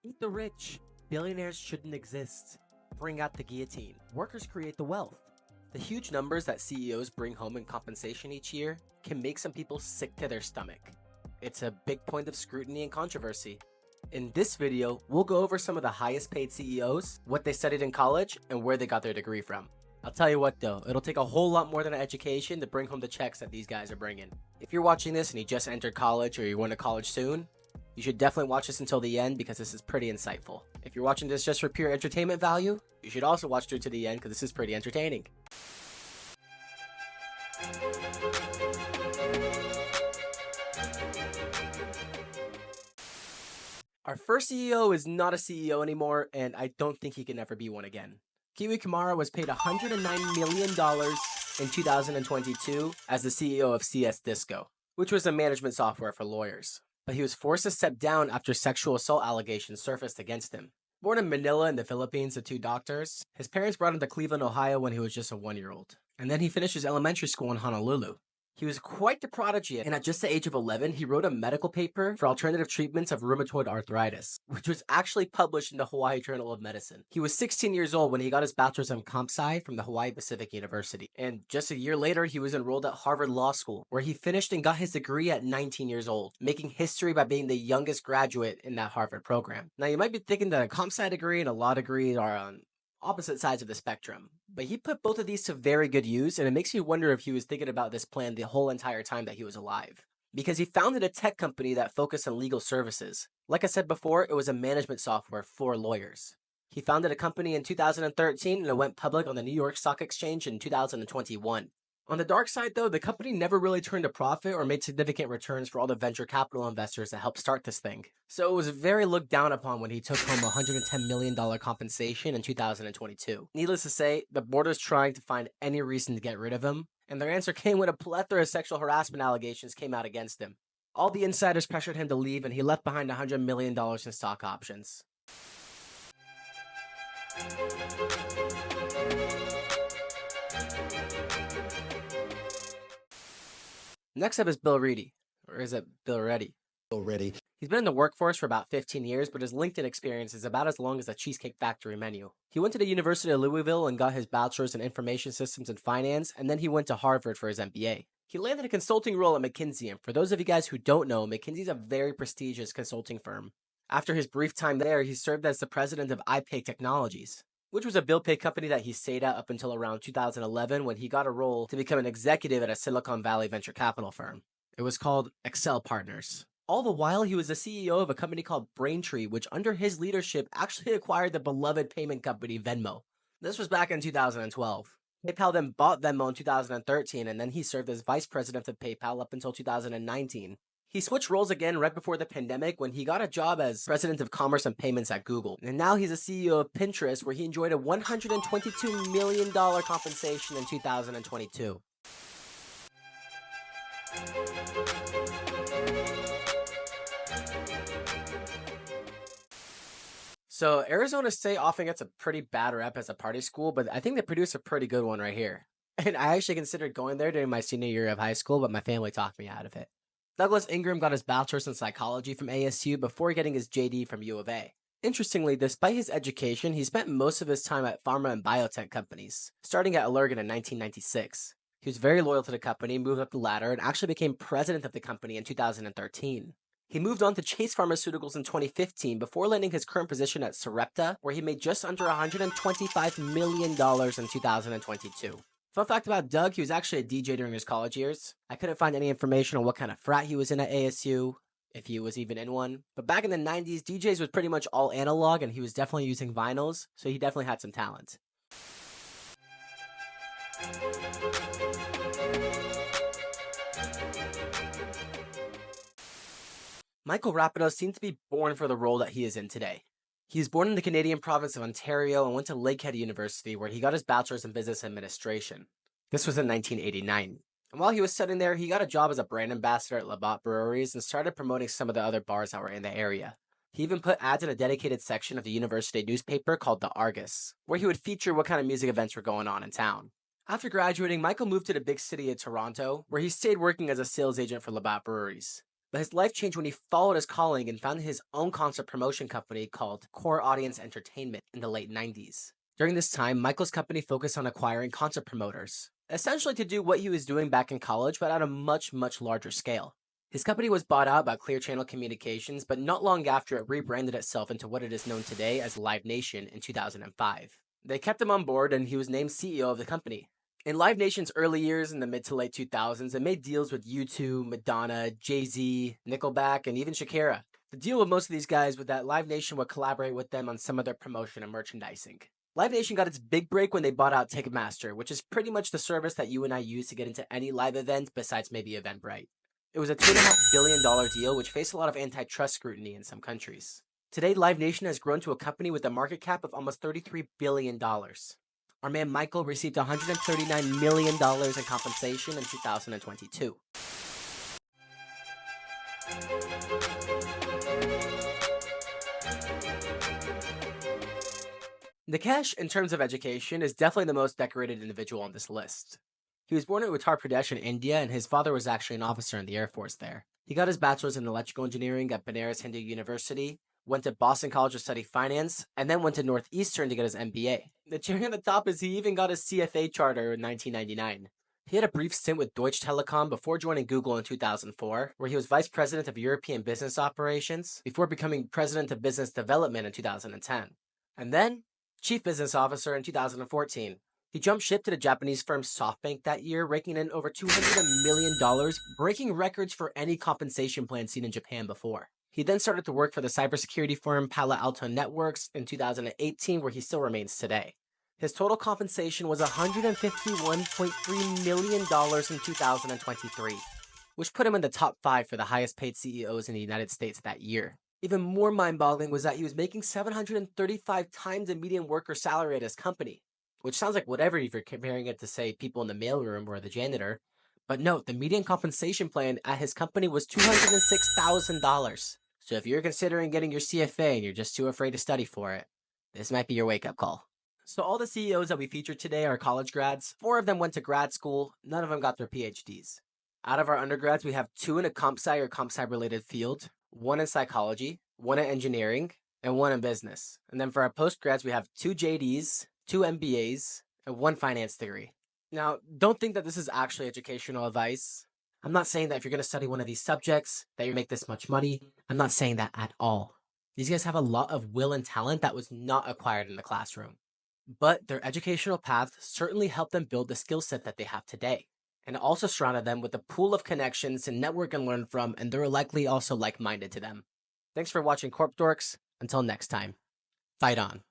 Eat the rich. Billionaires shouldn't exist. Bring out the guillotine. Workers create the wealth. The huge numbers that CEOs bring home in compensation each year can make some people sick to their stomach. It's a big point of scrutiny and controversy. In this video, we'll go over some of the highest paid CEOs, what they studied in college, and where they got their degree from. I'll tell you what though, it'll take a whole lot more than an education to bring home the checks that these guys are bringing. If you're watching this and you just entered college or you're going to college soon, you should definitely watch this until the end because this is pretty insightful. If you're watching this just for pure entertainment value, you should also watch through to the end because this is pretty entertaining. Our first CEO is not a CEO anymore, and I don't think he can ever be one again. Kiwi Kamara was paid $109 million in 2022 as the CEO of CS Disco, which was a management software for lawyers. But he was forced to step down after sexual assault allegations surfaced against him. Born in Manila in the Philippines to two doctors, his parents brought him to Cleveland, Ohio when he was just a 1-year-old. And then he finished his elementary school in Honolulu. He was quite the prodigy, and at just the age of 11, he wrote a medical paper for alternative treatments of rheumatoid arthritis, which was actually published in the Hawaii Journal of Medicine. He was 16 years old when he got his bachelor's in comp sci from the Hawaii Pacific University, and just a year later, he was enrolled at Harvard Law School, where he finished and got his degree at 19 years old, making history by being the youngest graduate in that Harvard program. Now, you might be thinking that a comp sci degree and a law degree are on opposite sides of the spectrum, but he put both of these to very good use, and it makes you wonder if he was thinking about this plan the whole entire time that he was alive. Because he founded a tech company that focused on legal services. Like I said before, it was a management software for lawyers. He founded a company in 2013 and it went public on the New York Stock Exchange in 2021. On the dark side though, the company never really turned a profit or made significant returns for all the venture capital investors that helped start this thing. So it was very looked down upon when he took home $110 million compensation in 2022. Needless to say, the board was trying to find any reason to get rid of him, and their answer came when a plethora of sexual harassment allegations came out against him. All the insiders pressured him to leave and he left behind $100 million in stock options. Next up is Bill Reedy, or is it Bill Reddy? Bill Reddy. He's been in the workforce for about 15 years, but his LinkedIn experience is about as long as the Cheesecake Factory menu. He went to the University of Louisville and got his bachelor's in information systems and finance, and then he went to Harvard for his MBA. He landed a consulting role at McKinsey, and for those of you guys who don't know, McKinsey's a very prestigious consulting firm. After his brief time there, he served as the president of iPay Technologies, which was a bill pay company that he stayed at up until around 2011 when he got a role to become an executive at a Silicon Valley venture capital firm. It was called Excel Partners. All the while, he was the CEO of a company called Braintree, which under his leadership actually acquired the beloved payment company Venmo. This was back in 2012. PayPal then bought Venmo in 2013, and then he served as vice president of PayPal up until 2019. He switched roles again right before the pandemic when he got a job as president of commerce and payments at Google. And now he's a CEO of Pinterest, where he enjoyed a $122 million compensation in 2022. So Arizona State often gets a pretty bad rep as a party school, but I think they produce a pretty good one right here. And I actually considered going there during my senior year of high school, but my family talked me out of it. Douglas Ingram got his bachelor's in psychology from ASU before getting his JD from U of A. Interestingly, despite his education, he spent most of his time at pharma and biotech companies, starting at Allergan in 1996. He was very loyal to the company, moved up the ladder, and actually became president of the company in 2013. He moved on to Chase Pharmaceuticals in 2015 before landing his current position at Sarepta, where he made just under $125 million in 2022. Fun fact about Doug, he was actually a DJ during his college years. I couldn't find any information on what kind of frat he was in at ASU, if he was even in one. But back in the 90s, DJs was pretty much all analog and he was definitely using vinyls, so he definitely had some talent. Michael Rapido seemed to be born for the role that he is in today. He was born in the Canadian province of Ontario and went to Lakehead University where he got his bachelor's in business administration. This was in 1989. And while he was studying there, he got a job as a brand ambassador at Labatt Breweries and started promoting some of the other bars that were in the area. He even put ads in a dedicated section of the university newspaper called the Argus, where he would feature what kind of music events were going on in town. After graduating, Michael moved to the big city of Toronto, where he stayed working as a sales agent for Labatt Breweries. But his life changed when he followed his calling and founded his own concert promotion company called Core Audience Entertainment in the late 90s. During this time, Michael's company focused on acquiring concert promoters, essentially to do what he was doing back in college, but at a much, much larger scale. His company was bought out by Clear Channel Communications, but not long after it rebranded itself into what it is known today as Live Nation in 2005. They kept him on board and he was named CEO of the company. In Live Nation's early years in the mid to late 2000s, it made deals with U2, Madonna, Jay-Z, Nickelback, and even Shakira. The deal with most of these guys was that Live Nation would collaborate with them on some of their promotion and merchandising. Live Nation got its big break when they bought out Ticketmaster, which is pretty much the service that you and I use to get into any live event besides maybe Eventbrite. It was a $2.5 billion deal which faced a lot of antitrust scrutiny in some countries. Today, Live Nation has grown to a company with a market cap of almost $33 billion. Our man Michael received $139 million in compensation in 2022. Nikesh, in terms of education, is definitely the most decorated individual on this list. He was born in Uttar Pradesh in India, and his father was actually an officer in the Air Force there. He got his bachelor's in electrical engineering at Billionaires Hindu University, went to Boston College to study finance, and then went to Northeastern to get his MBA. The cherry on the top is he even got his CFA charter in 1999. He had a brief stint with Deutsche Telekom before joining Google in 2004, where he was vice president of European business operations, before becoming president of business development in 2010. And then, chief business officer in 2014. He jumped ship to the Japanese firm SoftBank that year, raking in over $200 million, breaking records for any compensation plan seen in Japan before. He then started to work for the cybersecurity firm Palo Alto Networks in 2018, where he still remains today. His total compensation was $151.3 million in 2023, which put him in the top 5 for the highest paid CEOs in the United States that year. Even more mind-boggling was that he was making 735 times the median worker salary at his company, which sounds like whatever if you're comparing it to, say, people in the mailroom or the janitor. But note, the median compensation plan at his company was $206,000. So if you're considering getting your CFA and you're just too afraid to study for it, this might be your wake-up call. So all the CEOs that we featured today are college grads. 4 of them went to grad school. None of them got their PhDs. Out of our undergrads, we have 2 in a comp sci or comp sci related field, 1 in psychology, 1 in engineering, and 1 in business. And then for our postgrads, we have 2 JDs, 2 MBAs, and 1 finance degree. Now, don't think that this is actually educational advice. I'm not saying that if you're going to study one of these subjects, that you make this much money. I'm not saying that at all. These guys have a lot of will and talent that was not acquired in the classroom. But their educational path certainly helped them build the skill set that they have today. And it also surrounded them with a pool of connections to network and learn from, and they're likely also like-minded to them. Thanks for watching Corp Dorks. Until next time, fight on.